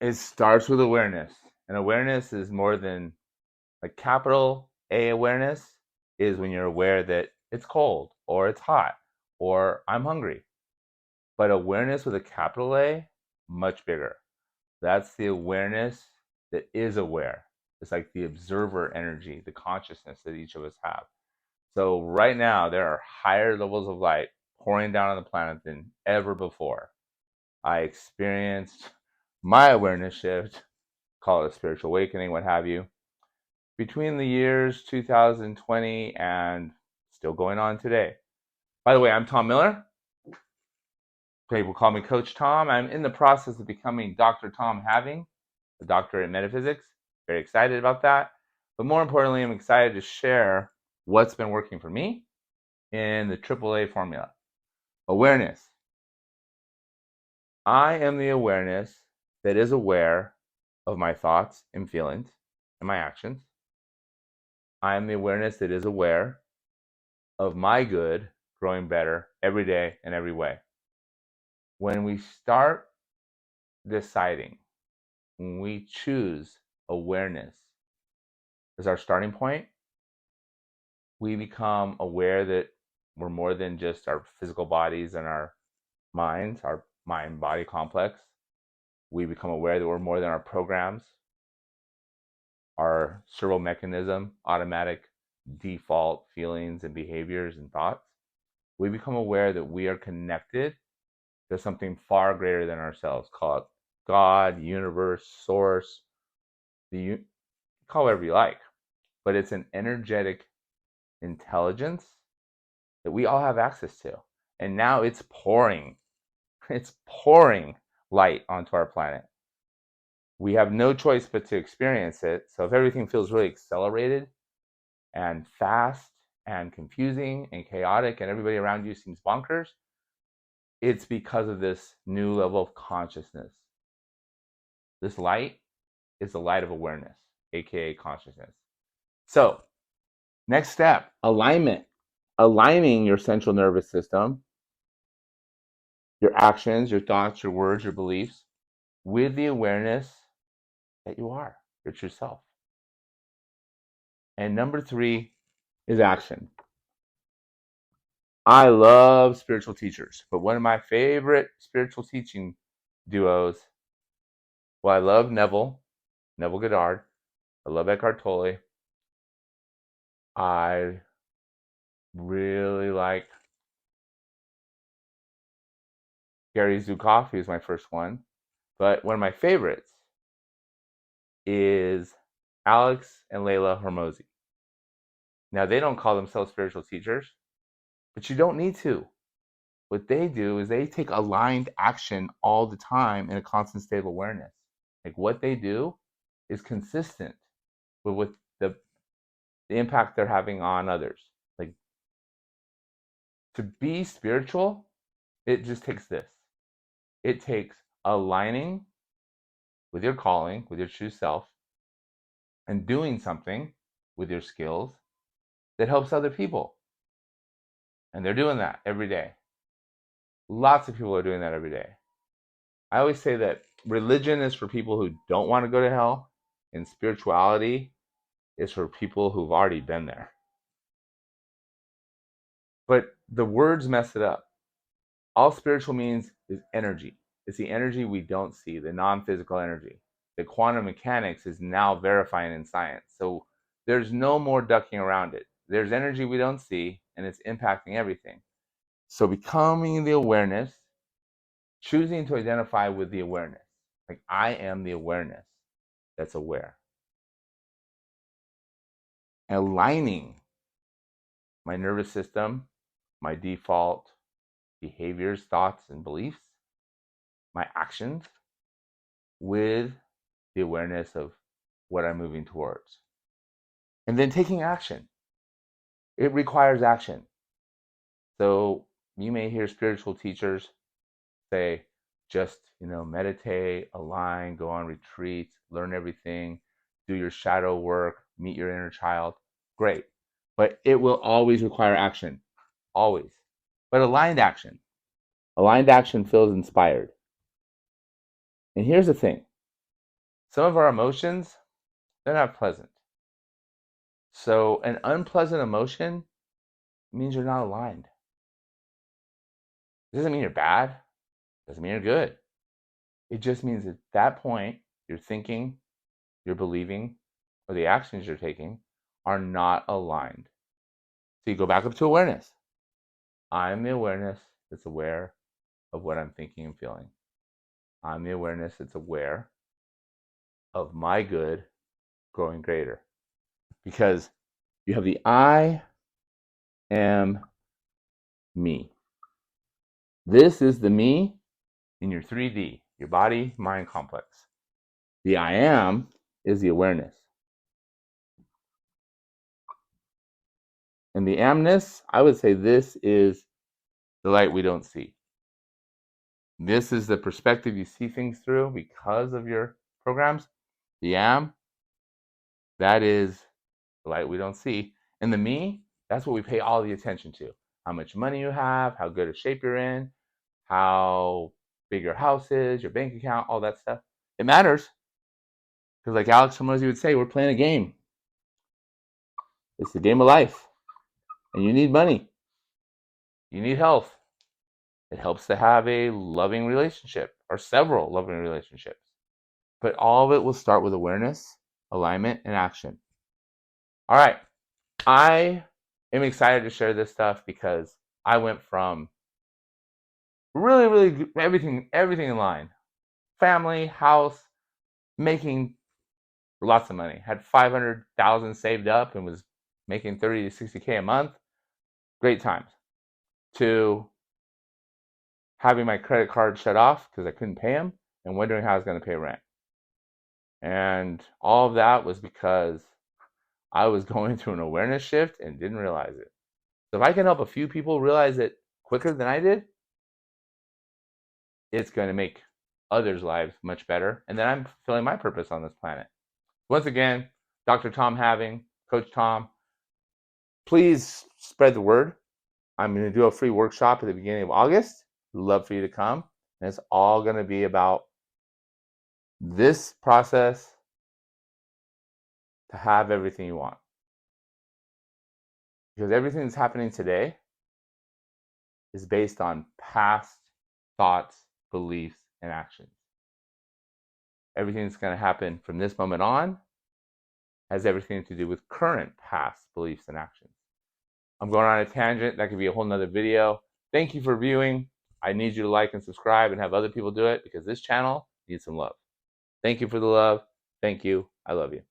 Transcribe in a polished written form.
It starts with awareness. And awareness is more than like capital A awareness is when you're aware that it's cold or it's hot or I'm hungry. But awareness with a capital A, much bigger. That's the awareness that is aware. It's like the observer energy, the consciousness that each of us have. So right now, there are higher levels of light pouring down on the planet than ever before. I experienced my awareness shift, call it a spiritual awakening, what have you, between the years 2020 and still going on today. By the way, I'm Tom Miller. People call me Coach Tom. I'm in the process of becoming Dr. Tom Having, a doctorate in metaphysics. Very excited about that. But more importantly, I'm excited to share what's been working for me in the AAA Formula. Awareness. I am the awareness that is aware of my thoughts and feelings and my actions. I am the awareness that is aware of my good growing better every day and every way. When we start deciding, when we choose awareness as our starting point, we become aware that we're more than just our physical bodies and our minds, our mind-body complex. We become aware that we're more than our programs, our servo mechanism, automatic default feelings and behaviors and thoughts. We become aware that we are connected to something far greater than ourselves. Call it God, universe, source, call it whatever you like. But it's an energetic intelligence that we all have access to. And now it's pouring light onto our planet. We have no choice but to experience it. So if everything feels really accelerated and fast and confusing and chaotic and everybody around you seems bonkers, it's because of this new level of consciousness. This light is the light of awareness, aka consciousness. So, next step, alignment. Aligning your central nervous system, your actions, your thoughts, your words, your beliefs, with the awareness that you are, your true self. And number 3 is action. I love spiritual teachers, but one of my favorite spiritual teaching duos, well, I love Neville Goddard. I love Eckhart Tolle. I really like Gary Zukav, who's my first one. But one of my favorites is Alex and Layla Hormozi. Now, they don't call themselves spiritual teachers, but you don't need to. What they do is they take aligned action all the time in a constant state of awareness. Like what they do is consistent with what the impact they're having on others. Like to be spiritual, it just takes this. It takes aligning with your calling, with your true self, and doing something with your skills that helps other people. And they're doing that every day. Lots of people are doing that every day. I always say that religion is for people who don't want to go to hell, and spirituality is for people who've already been there. But the words mess it up. All spiritual means is energy. It's the energy we don't see, the non-physical energy. The quantum mechanics is now verifying in science. So there's no more ducking around it. There's energy we don't see, and it's impacting everything. So becoming the awareness, choosing to identify with the awareness. Like I am the awareness that's aware. Aligning my nervous system, my default behaviors, thoughts, and beliefs, my actions with the awareness of what I'm moving towards. And then taking action. It requires action. So you may hear spiritual teachers say, just, meditate, align, go on retreats, learn everything, do your shadow work, meet your inner child. Great. But it will always require action. Always. But aligned action. Aligned action feels inspired. And here's the thing. Some of our emotions, they're not pleasant. So an unpleasant emotion means you're not aligned. It doesn't mean you're bad. It doesn't mean you're good. It just means at that point, your thinking, your believing, or the actions you're taking are not aligned. So you go back up to awareness. I'm the awareness that's aware of what I'm thinking and feeling. I'm the awareness that's aware of my good growing greater. Because you have the I am me. This is the me in your 3D, your body mind complex. The I am is the awareness. And the amness, I would say this is the light we don't see. This is the perspective you see things through because of your programs. The am, that is the light we don't see. And the me, that's what we pay all the attention to. How much money you have, how good a shape you're in, how big your house is, your bank account, all that stuff. It matters. Because like Alex Hormozi would say, we're playing a game. It's the game of life. And you need money. You need health. It helps to have a loving relationship or several loving relationships. But all of it will start with awareness, alignment, and action. All right. I am excited to share this stuff because I went from really everything in line. Family, house, making lots of money. Had 500,000 saved up and was making 30 to 60K a month. Great times. To having my credit card shut off because I couldn't pay them and wondering how I was going to pay rent. And all of that was because I was going through an awareness shift and didn't realize it. So if I can help a few people realize it quicker than I did, it's going to make others' lives much better. And then I'm fulfilling my purpose on this planet. Once again, Dr. Tom Having, Coach Tom, please spread the word. I'm going to do a free workshop at the beginning of August. Love for you to come. And it's all going to be about this process to have everything you want. Because everything that's happening today is based on past thoughts, beliefs, and actions. Everything that's going to happen from this moment on has everything to do with current past beliefs and actions. I'm going on a tangent. That could be a whole nother video. Thank you for viewing. I need you to like and subscribe and have other people do it because this channel needs some love. Thank you for the love. Thank you. I love you.